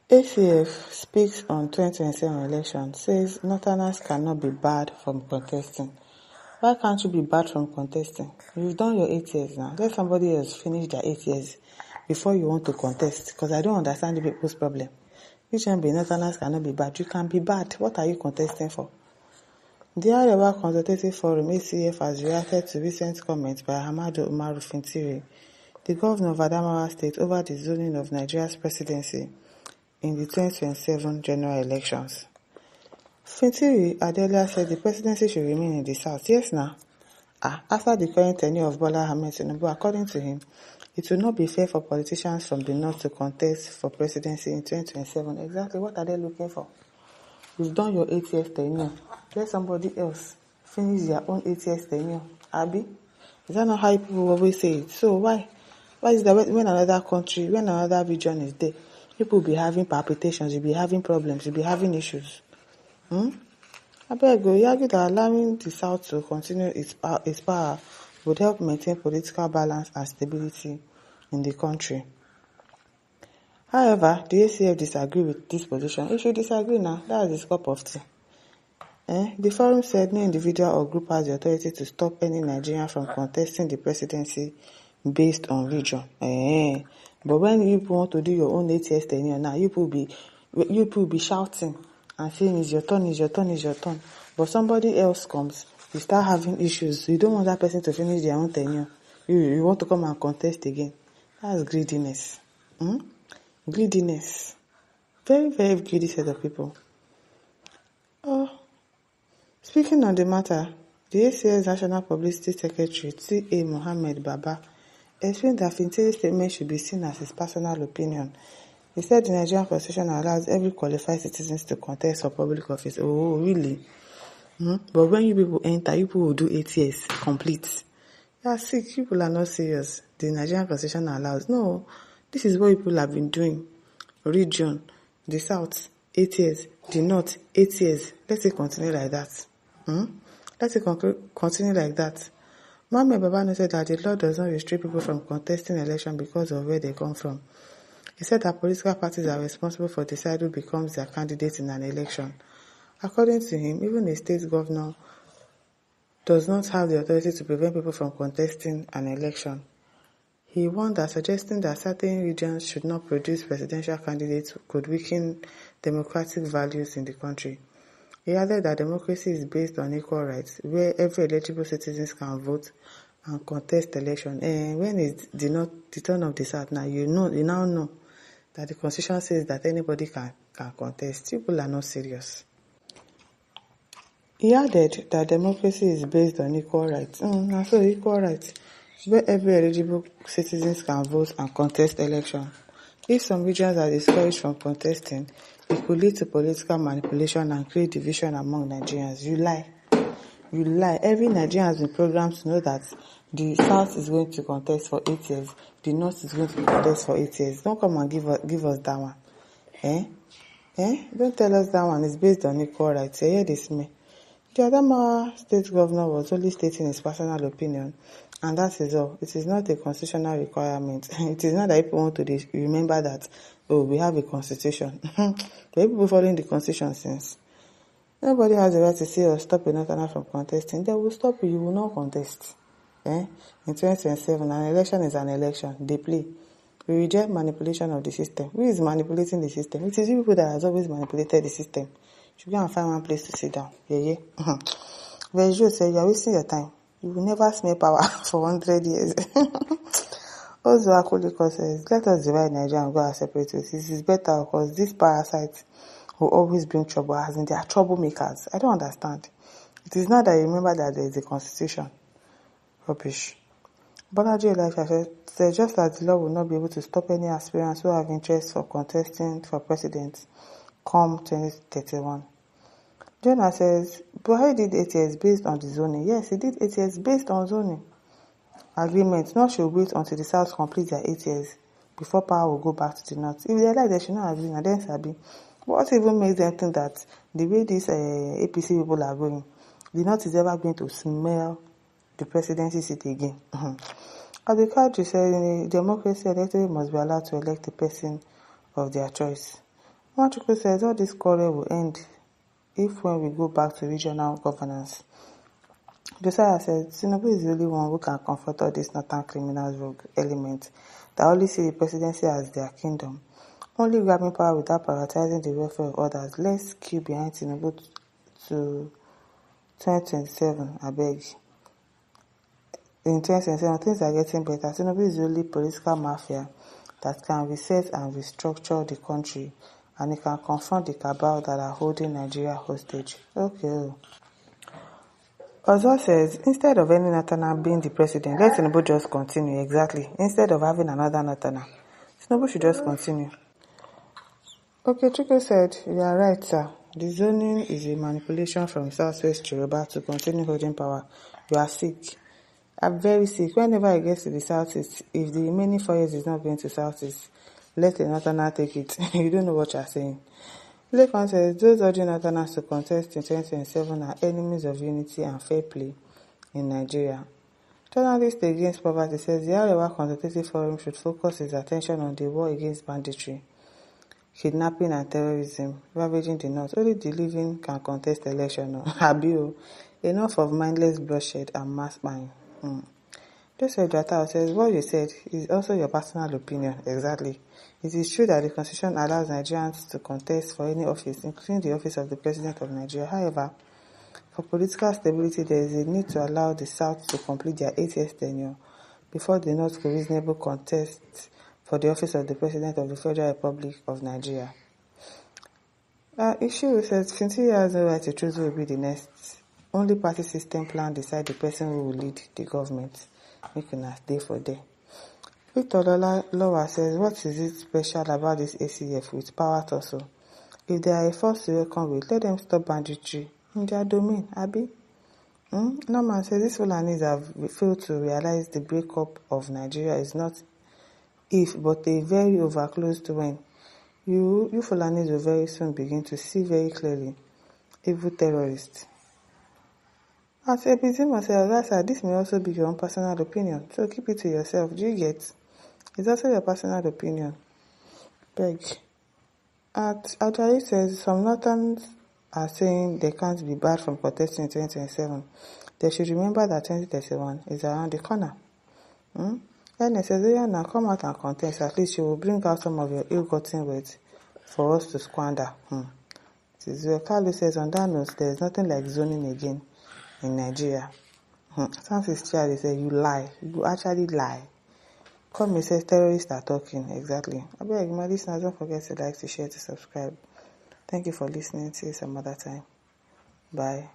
ACF speaks on 2027 election, says Northerners cannot be barred from contesting. Why can't you be barred from contesting? You've done your 8 years now. Let somebody else finish their 8 years before you want to contest. Because I don't understand the people's problem. Which one be Northerners cannot be barred? You can be barred. What are you contesting for? The Arewa Consultative Forum, ACF, has reacted to recent comments by Ahmadu Umaru Fintiri, the governor of Adamawa State, over the zoning of Nigeria's presidency in the 2027 general elections. Fintiri Adelia said the presidency should remain in the south. Yes, now. After the current tenure of Bola Ahmed Tinubu, according to him, it will not be fair for politicians from the north to contest for presidency in 2027. Exactly what are they looking for? You've done your 8 years tenure. Let somebody else finish their own 8 years tenure. Abi? Is that not how people always say it? So why is that when another country, when another region is there, people will be having palpitations, you'll be having problems, you'll be having issues? I beg you argue that allowing the South to continue its power would help maintain political balance and stability in the country. However, the ACF disagree with this position. If you disagree now, that's his cup of tea. The forum said no individual or group has the authority to stop any Nigerian from contesting the presidency based on region. But when you want to do your own 8 years tenure now, you will be shouting and saying it's your turn, it's your turn, it's your turn. But somebody else comes, you start having issues. You don't want that person to finish their own tenure. You want to come and contest again. That's greediness. Greediness. Very, very greedy set of people. Speaking on the matter, the ACS National Publicity Secretary, T.A. Mohammed Baba, explained that Fintiri's statement should be seen as his personal opinion. He said the Nigerian Constitution allows every qualified citizens to contest for public office. Oh, really? But when you people enter, you people will do 8 years complete. You are sick. People are not serious. The Nigerian Constitution allows. No, this is what people have been doing. Region, the South, 8 years. The North, 8 years. Let it continue like that. Let it continue like that. Mohammed Babano said that the law does not restrict people from contesting election because of where they come from. He said that political parties are responsible for deciding who becomes their candidate in an election. According to him, even a state governor does not have the authority to prevent people from contesting an election. He warned that suggesting that certain regions should not produce presidential candidates could weaken democratic values in the country. He added that democracy is based on equal rights, where every eligible citizen can vote and contest election. And when it's the turn of the South now, you now know that the Constitution says that anybody can contest. People are not serious. He added that democracy is based on equal rights. So equal rights, where every eligible citizens can vote and contest election. If some regions are discouraged from contesting, it could lead to political manipulation and create division among Nigerians. You lie. Every Nigerian has been programmed to know that the South is going to contest for 8 years, the North is going to contest for 8 years. Don't come and give us that one. Don't tell us that one is based on equal rights. Hear this me. The Adamawa state governor was only stating his personal opinion, and that is all. It is not a constitutional requirement. It is not that people want to remember that, we have a constitution. The people following the constitution since. Nobody has the right to say or stop a northerner from contesting. They will stop you. You will not contest. In 2027, an election is an election. They play. We reject manipulation of the system. Who is manipulating the system? It is you people that has always manipulated the system. You should go and find one place to sit down. Vejo say you are wasting your time. You will never smell power for 100 years. Also, Akoliko says, let us divide Nigeria and go our separate ways. This is better because these parasites will always bring trouble, as in they are troublemakers. I don't understand. It is not that you remember that there is a constitution. Rubbish. Bolaji Elisha said just as the law will not be able to stop any aspirants who have interest for contesting for president come 2031. Jonah says, Buhari did 8 years based on the zoning. Yes, he did 8 years based on zoning. Agreement. Now should wait until the South complete their 8 years before power will go back to the North. If they like, they should not agree, and then Sabi. What even makes them think that the way these APC people are going, the North is ever going to smell the presidency seat again? Abdulkadir said, in a democracy, electorate must be allowed to elect a person of their choice. Nwachukwu says all this quarrel will end if when we go back to regional governance. Josiah said Tinubu is the only one who can confront all these northern criminals rogue elements that only see the presidency as their kingdom, only grabbing power without prioritizing the welfare of others. Let's queue behind Tinubu to 2027, I beg. In 2027, things are getting better. Tinubu is the only political mafia that can reset and restructure the country, and he can confront the cabal that are holding Nigeria hostage. Okay. Ozo says, instead of any Natana being the president, let Tinubu just continue. Exactly. Instead of having another Natana, Tinubu should just continue. Okay, Chukwu said, you are right, sir. The zoning is a manipulation from Southwest Yoruba to continue holding power. You are sick. I'm very sick. Whenever I get to the Southeast, if the remaining 4 years is not going to Southeast, let a Natana take it. You don't know what you are saying. Lekon says, those urging Northerners to contest in 2027 are enemies of unity and fair play in Nigeria. Journalist Against Poverty says the Arewa Consultative Forum should focus its attention on the war against banditry, kidnapping and terrorism ravaging the north. Only the living can contest election. Abio, enough of mindless bloodshed and mass buying. Joseph Jatao says, what you said is also your personal opinion. Exactly. It is true that the Constitution allows Nigerians to contest for any office, including the office of the President of Nigeria. However, for political stability, there is a need to allow the South to complete their 8 years tenure before the North could reasonably contest for the office of the President of the Federal Republic of Nigeria. Issue says, 20 years no right to choose who will be the next. Only party system plan decide the person who will lead the government. Make una stay for there. Victor Lowa says, what is it special about this ACF with power tussle? If they are a force to reckon with, let them stop banditry in their domain, Abi. Norman says, these Fulanis have failed to realize the breakup of Nigeria is not if, but a very overclosed when. You Fulanis will very soon begin to see very clearly evil terrorists. As Ebizimo says, this may also be your own personal opinion, so keep it to yourself. Do you get? It's also your personal opinion. Beg. Ajayi says, some Northerns are saying they can't be barred from protesting in 2027. They should remember that 2031 is around the corner. Ernest says, now come out and contest. At least you will bring out some of your ill-gotten words for us to squander. Carlo says, on that note, there is nothing like zoning again in Nigeria. Francis Chiari says, you lie. You actually lie. Come says, terrorists are talking. Exactly. I beg my listeners, don't forget to like, to share, to subscribe. Thank you for listening. See you some other time. Bye.